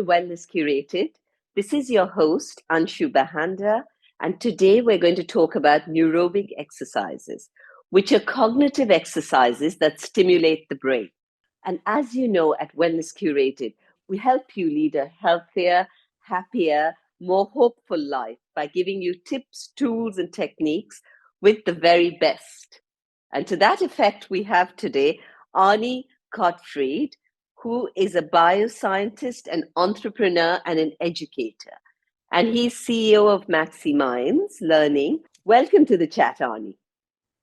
to Wellness Curated. This is your host, Anshu Bahanda, and today we're going to talk about neurobic exercises, which are cognitive exercises that stimulate the brain. And as you know, at Wellness Curated, we help you lead a healthier, happier, more hopeful life by giving you tips, tools, and techniques with the very best. And to that effect, we have today Arnie Gotfryd, who is a bioscientist, an entrepreneur, and an educator. And he's CEO of Maxi Mind Learning. Welcome to the chat, Arnie.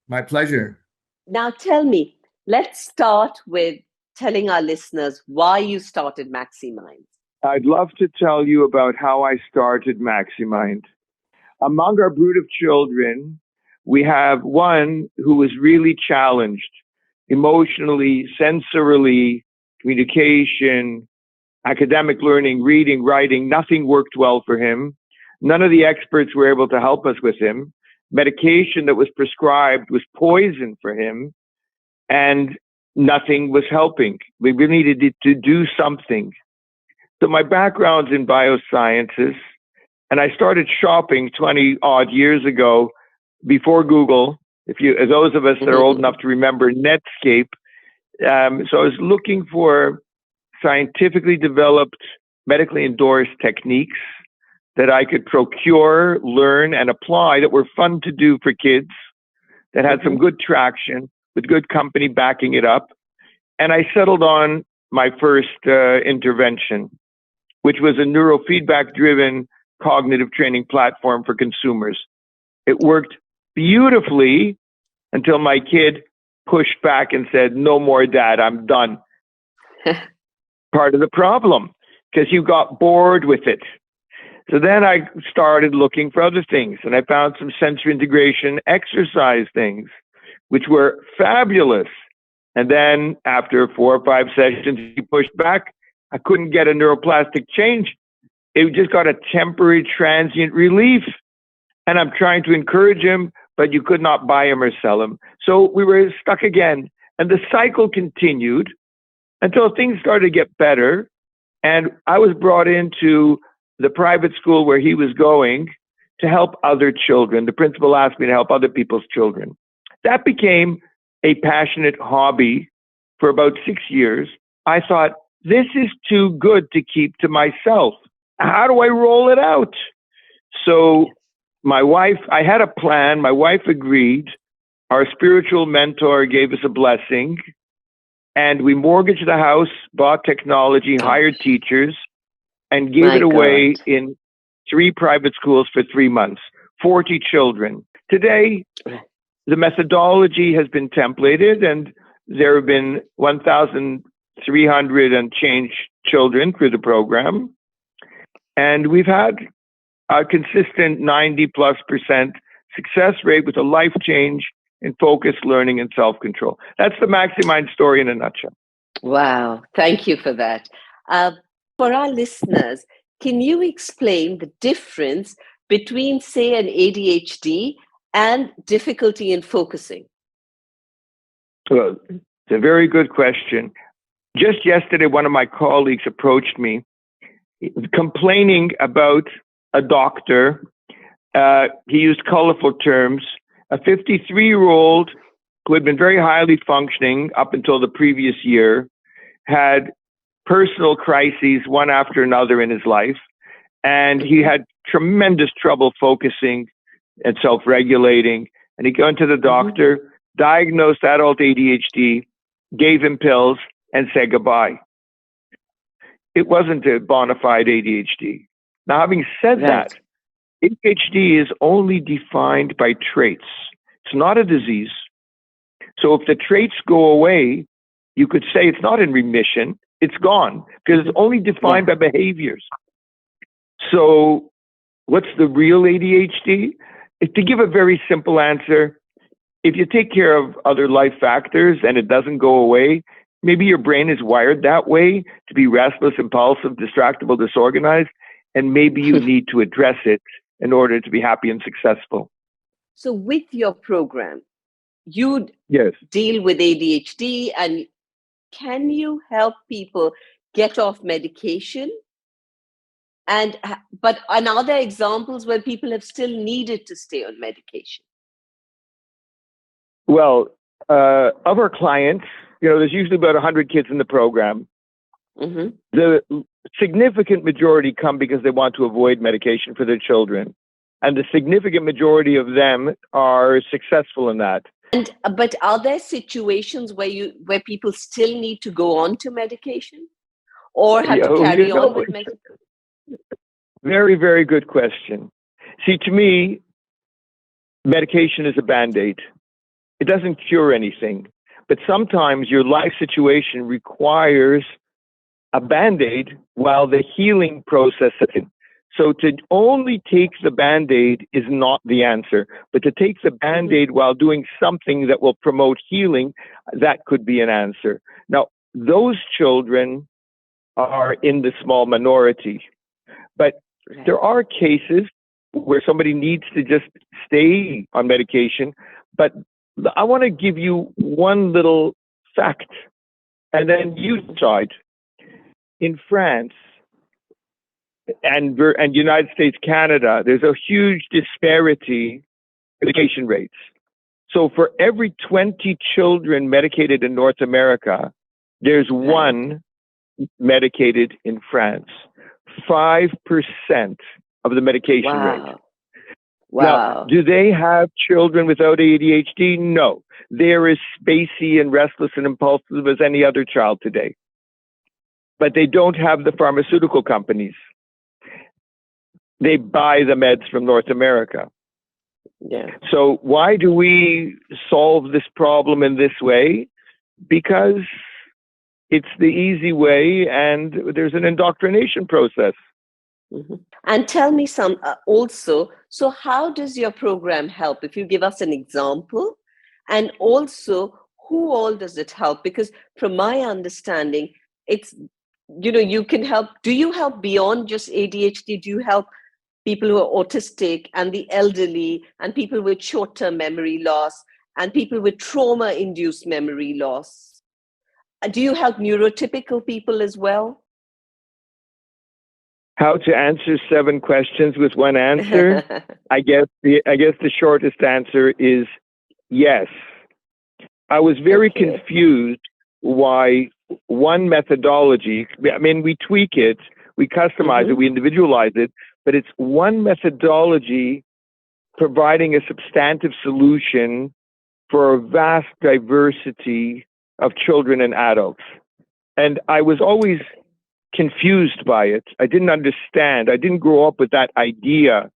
My pleasure. Now tell me, let's start with telling our listeners why you started Maxi Mind. I'd love to tell you about how I started Maxi Mind. Among our brood of children, we have one who was really challenged emotionally, sensorily, communication, academic learning, reading, writing. Nothing worked well for him. None of the experts were able to help us with him. Medication that was prescribed was poison for him, and nothing was helping. We really needed to do something. So my background's in biosciences, and I started shopping 20 odd years ago before Google. Those of us that are old enough to remember Netscape. So I was looking for scientifically developed, medically endorsed techniques that I could procure, learn, and apply that were fun to do for kids, that had some good traction, with good company backing it up. And I settled on my first intervention, which was a neurofeedback-driven cognitive training platform for consumers. It worked beautifully until my kid pushed back and said, "No more, Dad, I'm done." Part of the problem, because you got bored with it. So then I started looking for other things, and I found some sensory integration exercise things, which were fabulous. And then after 4 or 5 sessions, he pushed back. I couldn't get a neuroplastic change. It just got a temporary transient relief. And I'm trying to encourage him, but you could not buy him or sell him. So we were stuck again. And the cycle continued until things started to get better. And I was brought into the private school where he was going to help other children. The principal asked me to help other people's children. That became a passionate hobby for about 6 years. I thought, this is too good to keep to myself. How do I roll it out? So I had a plan. My wife agreed. Our spiritual mentor gave us a blessing. And we mortgaged the house, bought technology, hired teachers, and gave it away in 3 private schools for 3 months, 40 children. Today, the methodology has been templated, and there have been 1,300 and change children through the program. And we've had a consistent 90+% success rate with a life change in focused learning and self-control. That's the Maxi Mind story in a nutshell. Wow. Thank you for that. For our listeners, can you explain the difference between, say, an ADHD and difficulty in focusing? Well, it's a very good question. Just yesterday, one of my colleagues approached me complaining about a doctor. He used colorful terms. A 53-year-old who had been very highly functioning up until the previous year had personal crises one after another in his life, and he had tremendous trouble focusing and self-regulating. And he went to the doctor, diagnosed adult ADHD, gave him pills, and said goodbye. It wasn't a bona fide ADHD. Now, having said that, ADHD is only defined by traits. It's not a disease. So if the traits go away, you could say it's not in remission, it's gone, because it's only defined by behaviors. So what's the real ADHD? To give a very simple answer, if you take care of other life factors and it doesn't go away, maybe your brain is wired that way to be restless, impulsive, distractible, disorganized, and maybe you need to address it in order to be happy and successful. So with your program, you deal with ADHD, and can you help people get off medication And are there examples where people have still needed to stay on medication? Well, of our clients, there's usually about 100 kids in the program. Mm-hmm. The significant majority come because they want to avoid medication for their children. And the significant majority of them are successful in that. But are there situations where people still need to go on to medication or have to carry on with medication? Very, very good question. See, to me, medication is a Band-Aid. It doesn't cure anything. But sometimes your life situation requires a Band-Aid while the healing process is in. So to only take the Band-Aid is not the answer, but to take the Band-Aid while doing something that will promote healing, that could be an answer. Now, those children are in the small minority, but there are cases where somebody needs to just stay on medication. But I want to give you one little fact, and then you decide. In France and United States, Canada, there's a huge disparity in medication rates. So for every 20 children medicated in North America, there's one medicated in France. 5% of the medication rate. Wow. Now, do they have children without ADHD? No. They're as spacey and restless and impulsive as any other child today. But they don't have the pharmaceutical companies. They buy the meds from North America. Yeah. So why do we solve this problem in this way? Because it's the easy way, and there's an indoctrination process. Mm-hmm. And tell me also, so how does your program help? If you give us an example, and also who all does it help? Because from my understanding, it's, you can help. Do you help beyond just ADHD? Do you help people who are autistic and the elderly and people with short-term memory loss and people with trauma-induced memory loss? Do you help neurotypical people as well? How to answer 7 questions with one answer? I guess the shortest answer is yes. I was very confused why one methodology, I mean, we tweak it, we customize it, we individualize it, but it's one methodology providing a substantive solution for a vast diversity of children and adults. And I was always confused by it. I didn't understand. I didn't grow up with that idea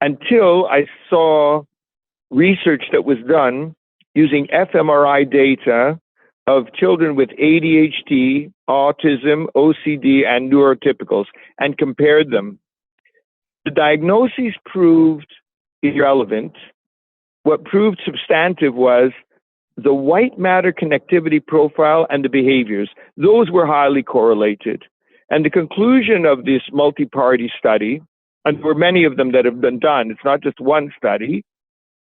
until I saw research that was done using fMRI data of children with ADHD, autism, OCD, and neurotypicals, and compared them. The diagnoses proved irrelevant. What proved substantive was the white matter connectivity profile and the behaviors. Those were highly correlated. And the conclusion of this multi-party study, and there were many of them that have been done, it's not just one study,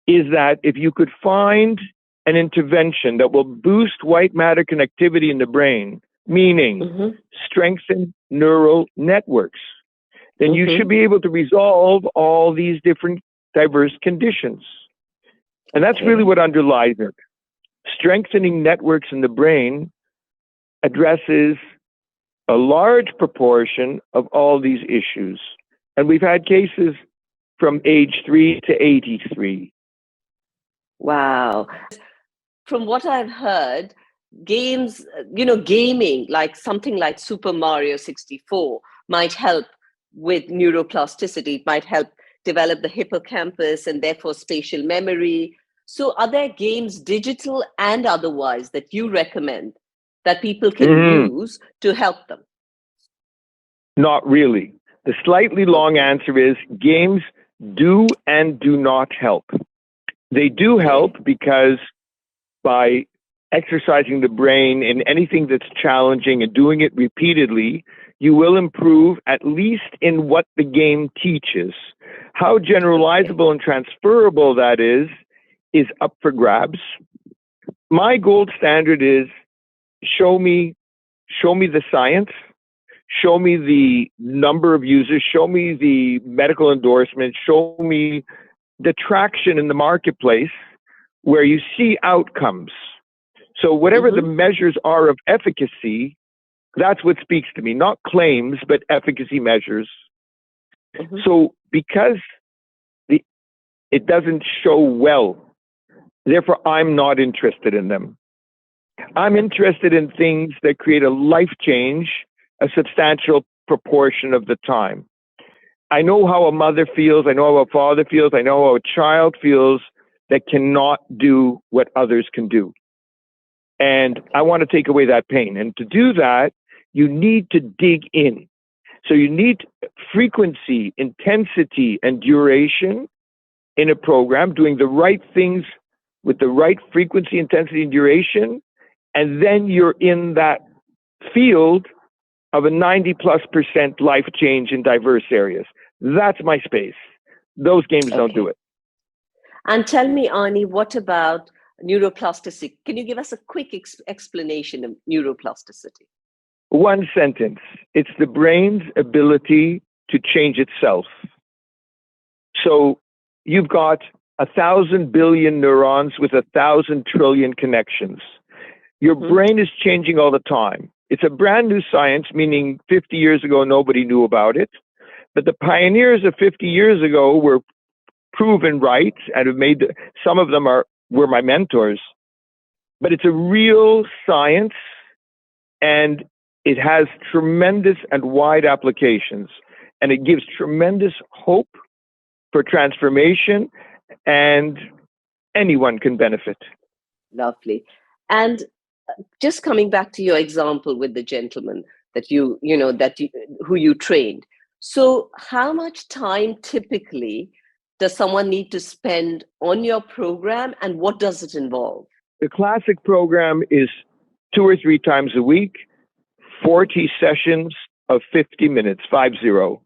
is that if you could find an intervention that will boost white matter connectivity in the brain, meaning strengthen neural networks, then you should be able to resolve all these different diverse conditions. And that's really what underlies it. Strengthening networks in the brain addresses a large proportion of all these issues. And we've had cases from age 3 to 83. Wow. From what I've heard, games, gaming, like something like Super Mario 64 might help with neuroplasticity. It might help develop the hippocampus and therefore spatial memory. So are there games, digital and otherwise, that you recommend that people can use to help them? Not really. The slightly long answer is games do and do not help. They do help because by exercising the brain in anything that's challenging and doing it repeatedly, you will improve at least in what the game teaches. How generalizable and transferable that is up for grabs. My gold standard is show me the science, show me the number of users, show me the medical endorsement, show me the traction in the marketplace where you see outcomes. So whatever the measures are of efficacy, that's what speaks to me, not claims, but efficacy measures. So because it doesn't show well, therefore I'm not interested in them. I'm interested in things that create a life change a substantial proportion of the time. I know how a mother feels, I know how a father feels, I know how a child feels that cannot do what others can do. And I want to take away that pain. And to do that, you need to dig in. So you need frequency, intensity, and duration in a program, doing the right things with the right frequency, intensity, and duration. And then you're in that field of a 90+% life change in diverse areas. That's my space. Those games don't do it. And tell me, Arnie, what about neuroplasticity? Can you give us a quick explanation of neuroplasticity? One sentence. It's the brain's ability to change itself. So you've got 1,000 billion neurons with 1,000 trillion connections. Your brain is changing all the time. It's a brand new science, meaning 50 years ago, nobody knew about it. But the pioneers of 50 years ago were proven right and have made, some of them were my mentors. But it's a real science and it has tremendous and wide applications. And it gives tremendous hope for transformation, and anyone can benefit. Lovely. And just coming back to your example with the gentleman that who you trained. So how much time typically does someone need to spend on your program, and what does it involve? The classic program is 2 or 3 times a week, 40 sessions of 50 minutes, 50.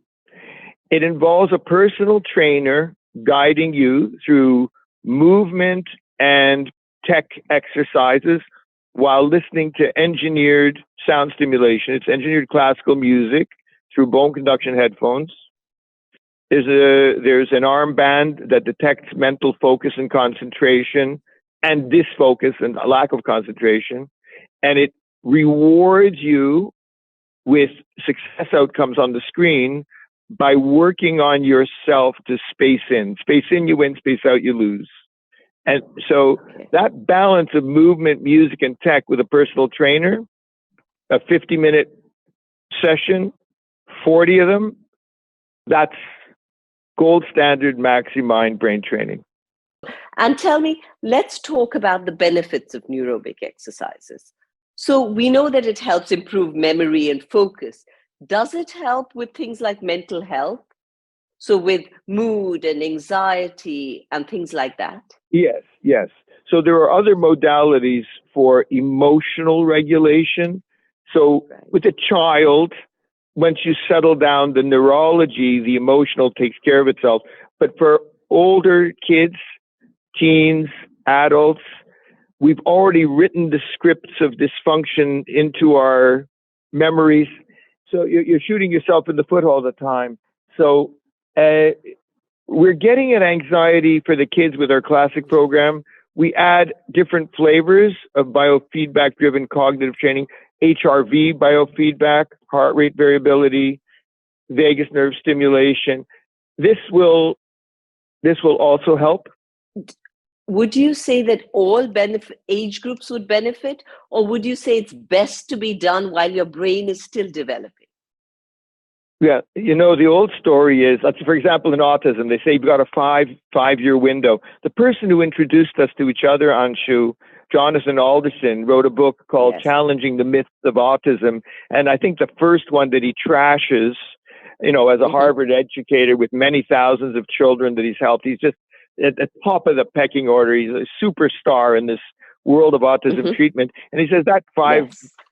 It involves a personal trainer guiding you through movement and tech exercises while listening to engineered sound stimulation. It's engineered classical music through bone conduction headphones. There's an armband that detects mental focus and concentration and dysfocus and a lack of concentration. And it rewards you with success outcomes on the screen by working on yourself to space in. Space in, you win, space out, you lose. And so that balance of movement, music, and tech with a personal trainer, a 50-minute session, 40 of them, that's gold standard Maxi Mind brain training. And tell me, let's talk about the benefits of neurobic exercises. So we know that it helps improve memory and focus. Does it help with things like mental health? So with mood and anxiety and things like that? Yes, yes. So there are other modalities for emotional regulation. So with a child, once you settle down, the neurology, the emotional takes care of itself. But for older kids, teens, adults, we've already written the scripts of dysfunction into our memories. So you're shooting yourself in the foot all the time. So we're getting an anxiety for the kids with our classic program. We add different flavors of biofeedback-driven cognitive training, HRV biofeedback, heart rate variability, vagus nerve stimulation. This will also help. Would you say that all age groups would benefit, or would you say it's best to be done while your brain is still developing? Yeah, the old story is, for example, in autism, they say you've got a five-year window. The person who introduced us to each other, Anshu, Jonathan Alderson, wrote a book called Challenging the Myths of Autism. And I think the first one that he trashes, as a Harvard educator with many thousands of children that he's helped, he's just at the top of the pecking order. He's a superstar in this world of autism treatment. And he says that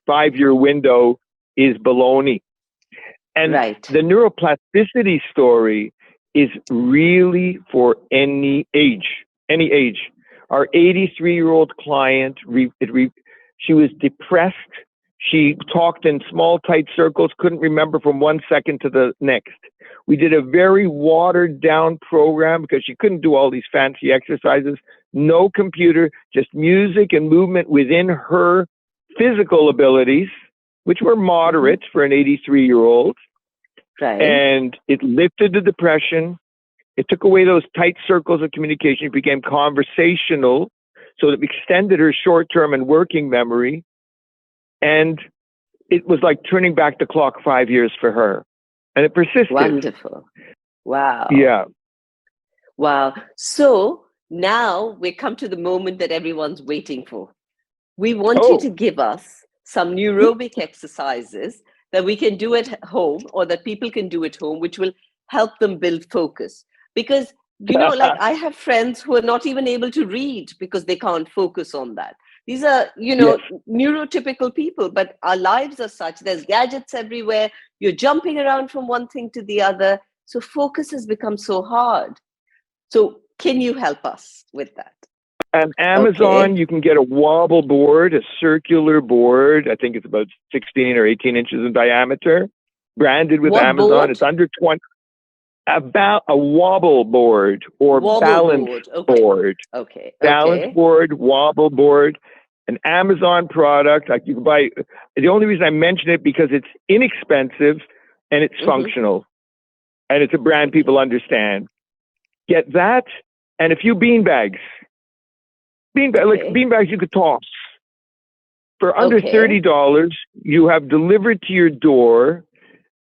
five-year window is baloney. And the neuroplasticity story is really for any age. Our 83-year-old client, she was depressed. She talked in small, tight circles, couldn't remember from 1 second to the next. We did a very watered down program because she couldn't do all these fancy exercises. No computer, just music and movement within her physical abilities, which were moderate for an 83-year-old. Right. And it lifted the depression. It took away those tight circles of communication. It became conversational. So it extended her short-term and working memory. And it was like turning back the clock 5 years for her. And it persisted. Wonderful. Wow. Yeah. Wow. So now we come to the moment that everyone's waiting for. We want you to give us some neurobic exercises that we can do at home or that people can do at home, which will help them build focus. Because, like I have friends who are not even able to read because they can't focus on that. These are, neurotypical people, but our lives are such. There's gadgets everywhere. You're jumping around from one thing to the other. So focus has become so hard. So can you help us with that? On Amazon, you can get a wobble board, a circular board. I think it's about 16 or 18 inches in diameter, branded with Amazon. Board? It's under 20. About a wobble board or balance board. Okay. Balance board, wobble board, an Amazon product. Like you can buy. The only reason I mention it because it's inexpensive and it's functional, and it's a brand people understand. Get that and a few bean bags. Like beanbags you could toss. For under $30, you have delivered to your door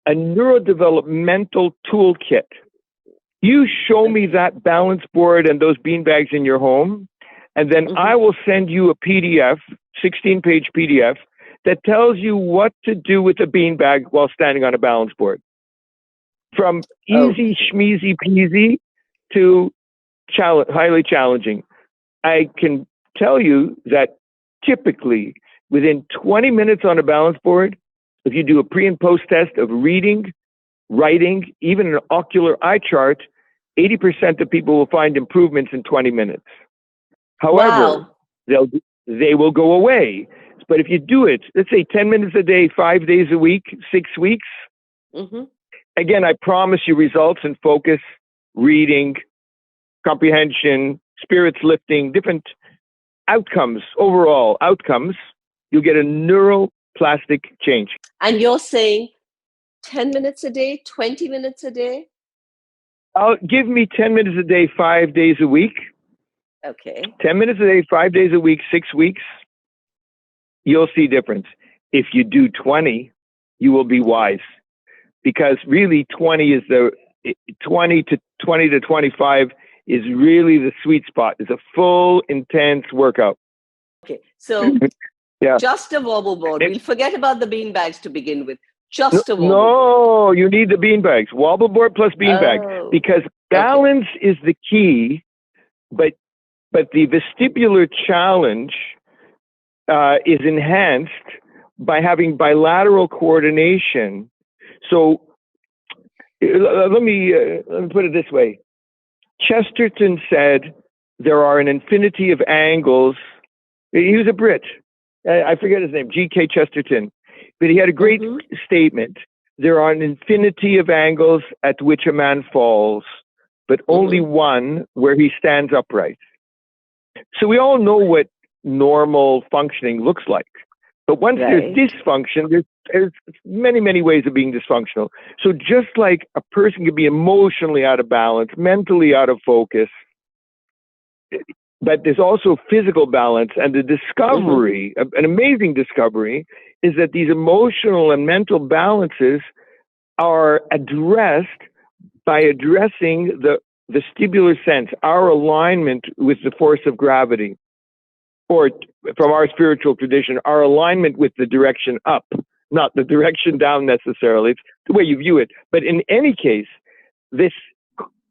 a neurodevelopmental toolkit. You show me that balance board and those beanbags in your home, and then I will send you a PDF, 16-page PDF, that tells you what to do with a beanbag while standing on a balance board. From easy, schmeezy, peasy to highly challenging. I can tell you that typically within 20 minutes on a balance board, if you do a pre and post test of reading, writing, even an ocular eye chart, 80% of people will find improvements in 20 minutes. However, they will go away. But if you do it, let's say 10 minutes a day, 5 days a week, 6 weeks, again, I promise you results in focus, reading, comprehension, spirits lifting, different outcomes, overall outcomes. You'll get a neuroplastic change. And you're saying 10 minutes a day, 20 minutes a day? Give me 10 minutes a day, 5 days a week. Okay. 10 minutes a day, 5 days a week, 6 weeks. You'll see difference. If you do 20, you will be wise. Because really 20 to 25 is really the sweet spot. It's a full, intense workboard. Okay, so just a wobble board. We'll forget about the bean bags to begin with. Just a wobble board. No, you need the bean bags. Wobble board plus bean bag. Because balance is the key, but the vestibular challenge is enhanced by having bilateral coordination. So let me put it this way. Chesterton said there are an infinity of angles. He was a Brit. I forget his name, G.K. Chesterton. But he had a great statement. There are an infinity of angles at which a man falls, but only one where he stands upright. So we all know what normal functioning looks like. But once there's dysfunction, there's many, many ways of being dysfunctional. So just like a person can be emotionally out of balance, mentally out of focus, but there's also physical balance. And the discovery, an amazing discovery, is that these emotional and mental balances are addressed by addressing the vestibular sense, our alignment with the force of gravity. Or from our spiritual tradition, our alignment with the direction up, not the direction down necessarily. It's the way you view it. But in any case, this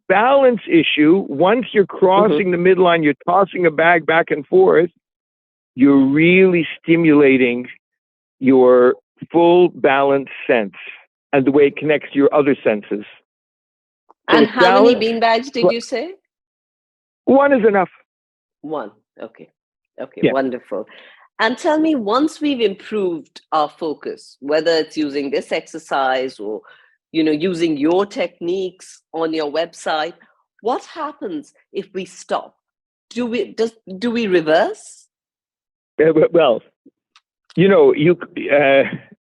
balance issue, once you're crossing the midline, you're tossing a bag back and forth, you're really stimulating your full balance sense and the way it connects to your other senses. So and how many bean bags did you say? One is enough. One. Okay, wonderful. And tell me, once we've improved our focus, whether it's using this exercise or, using your techniques on your website, what happens if we stop? Do we reverse? Well,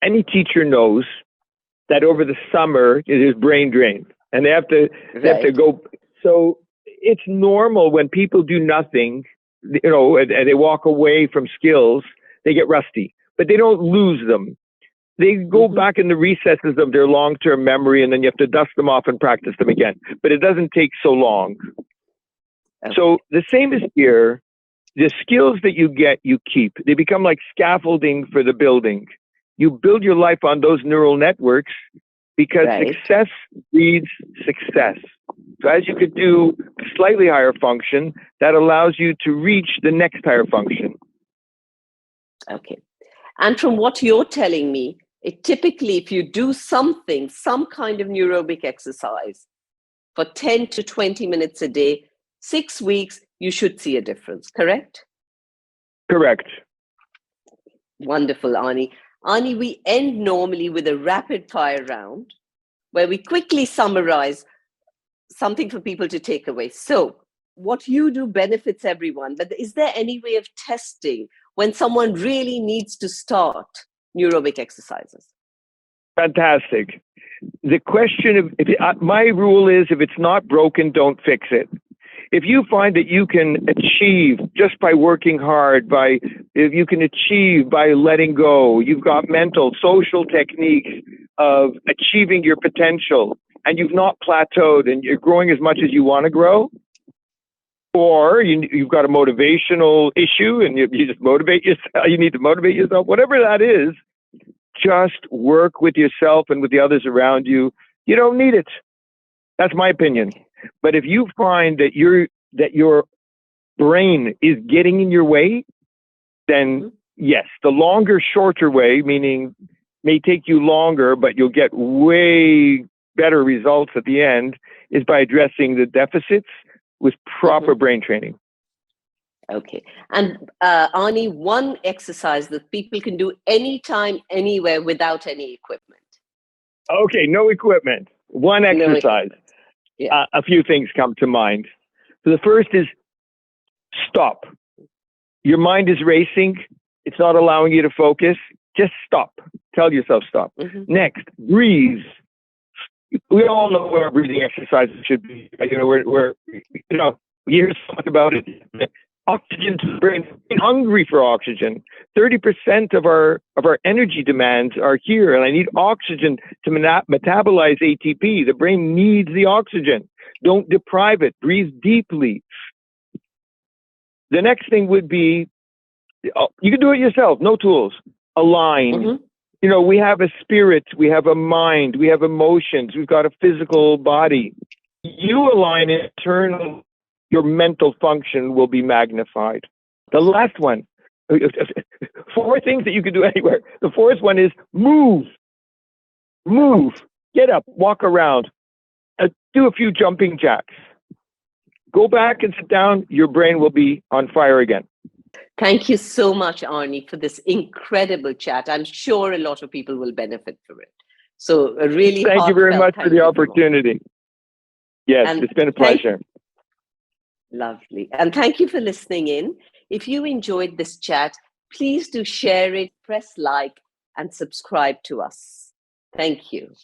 any teacher knows that over the summer it is brain drain, and they have to go. So it's normal when people do nothing, and they walk away from skills, they get rusty, but they don't lose them. They go back in the recesses of their long-term memory, and then you have to dust them off and practice them again. But it doesn't take so long. Okay. So the same is here. The skills that you get, you keep. They become like scaffolding for the building. You build your life on those neural networks because success breeds success. So as you could do a slightly higher function, that allows you to reach the next higher function. Okay. And from what you're telling me, it typically, if you do some kind of neurobic exercise for 10 to 20 minutes a day, 6 weeks, you should see a difference, correct? Correct. Wonderful, Arnie. Arnie, we end normally with a rapid fire round where we quickly summarize something for people to take away. So what you do benefits everyone, but is there any way of testing when someone really needs to start neurobic exercises? Fantastic. The question of, my rule is, if it's not broken, don't fix it. If you find that you can achieve just by working hard, if you can achieve by letting go, you've got mental, social techniques of achieving your potential, and you've not plateaued and you're growing as much as you want to grow, or you've got a motivational issue and you just motivate yourself, you need to motivate yourself, whatever that is, just work with yourself and with the others around you. You don't need it. That's my opinion. But if you find that your brain is getting in your way, then yes, the longer, shorter way, meaning may take you longer, but you'll get way better results at the end, is by addressing the deficits with proper brain training. Okay. And Arnie, one exercise that people can do anytime, anywhere without any equipment. Okay, no equipment. One exercise. Yeah. A few things come to mind. So the first is stop. Your mind is racing. It's not allowing you to focus. Just stop. Tell yourself stop. Next, breathe. We all know what our breathing exercises should be. You hear so much about it. Oxygen to the brain. Being hungry for oxygen. 30% of our energy demands are here, and I need oxygen to metabolize ATP. The brain needs the oxygen. Don't deprive it. Breathe deeply. The next thing would be, you can do it yourself, no tools. Align. We have a spirit, we have a mind, we have emotions, we've got a physical body. You align internal, your mental function will be magnified. The last one, 4 things that you can do anywhere. The fourth one is move. Move. Get up, walk around, do a few jumping jacks. Go back and sit down, your brain will be on fire again. Thank you so much, Arnie, for this incredible chat. I'm sure a lot of people will benefit from it. So a really Thank you very much for the opportunity. Yes, it's been a pleasure. Lovely. And thank you for listening in. If you enjoyed this chat, please do share it, press like, and subscribe to us. Thank you.